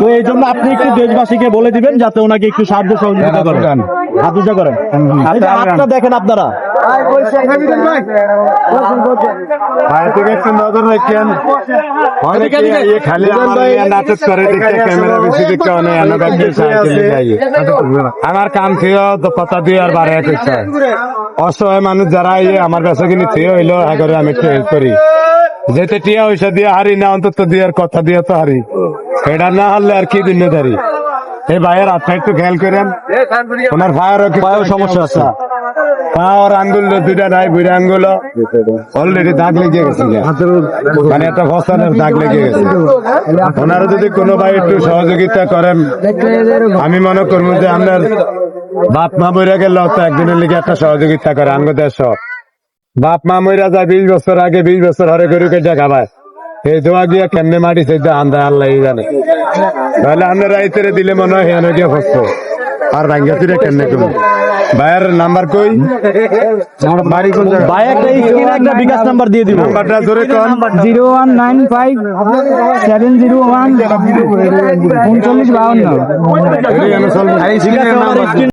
তো এই জন্য আপনি একটু দেশবাসীকে বলে দিবেন যাতে ওনাকে একটু সাহায্য সহযোগিতা করেন, হাতুজা করেন। এই যে হাতটা দেখেন আপনারা, একটু নজর রাখেন। খালি আমার কাম থিও কথা দিয়ে আর বাড়াই করছে। অসহায় মানুষ যারা আমার কাছে কিন্তু থিও হইলো আগে আমি একটু হেল্প করি। যেতে টিয়া পয়সা দিয়ে হারি না, অন্তত দিয়ে কথা দিয়ে তো হারি। এটা না হারলে আর কি দুনিয়াদারি। এই ভাইয়ের হাতটা একটু খেয়াল করেন, ওনার পায়ের সমস্যা আছে। পাওয়ার আঙ্গুল দুইটা নাই, বুড়া আঙ্গুল অলরেডি দাগ লেগে গেছে, মানে একটা ফসলের দাগ লেগে গেছে। ওনারা যদি কোনো ভাই একটু সহযোগিতা করেন, আমি মনে করবো যে আপনার বাপ মা মরে গেল তো একদিনের লিগে একটা সহযোগিতা করে আঙ্গ দেশ। বাপ মা মরা যায় 20 বছর আগে, 20 বছর হরে গরুকে দেখা পায়। এই দোয়া গিয়া কেমনে মাটি সেটা আন্দা আল্লাহ জানে। তাহলে আপনারা রাইতে দিলে মনে হয় হেন গিয়ে ফসতো আর ভাঙ্গা ফিরে কেমনে করবো। ভাইয়ের নাম্বার কই? ভাই একটা স্ক্রিনে একটা বিকাশ নাম্বার দিয়ে দিব। নাম্বারটা জোরে কোন? 0195 701 3952। এই আমি চলবো।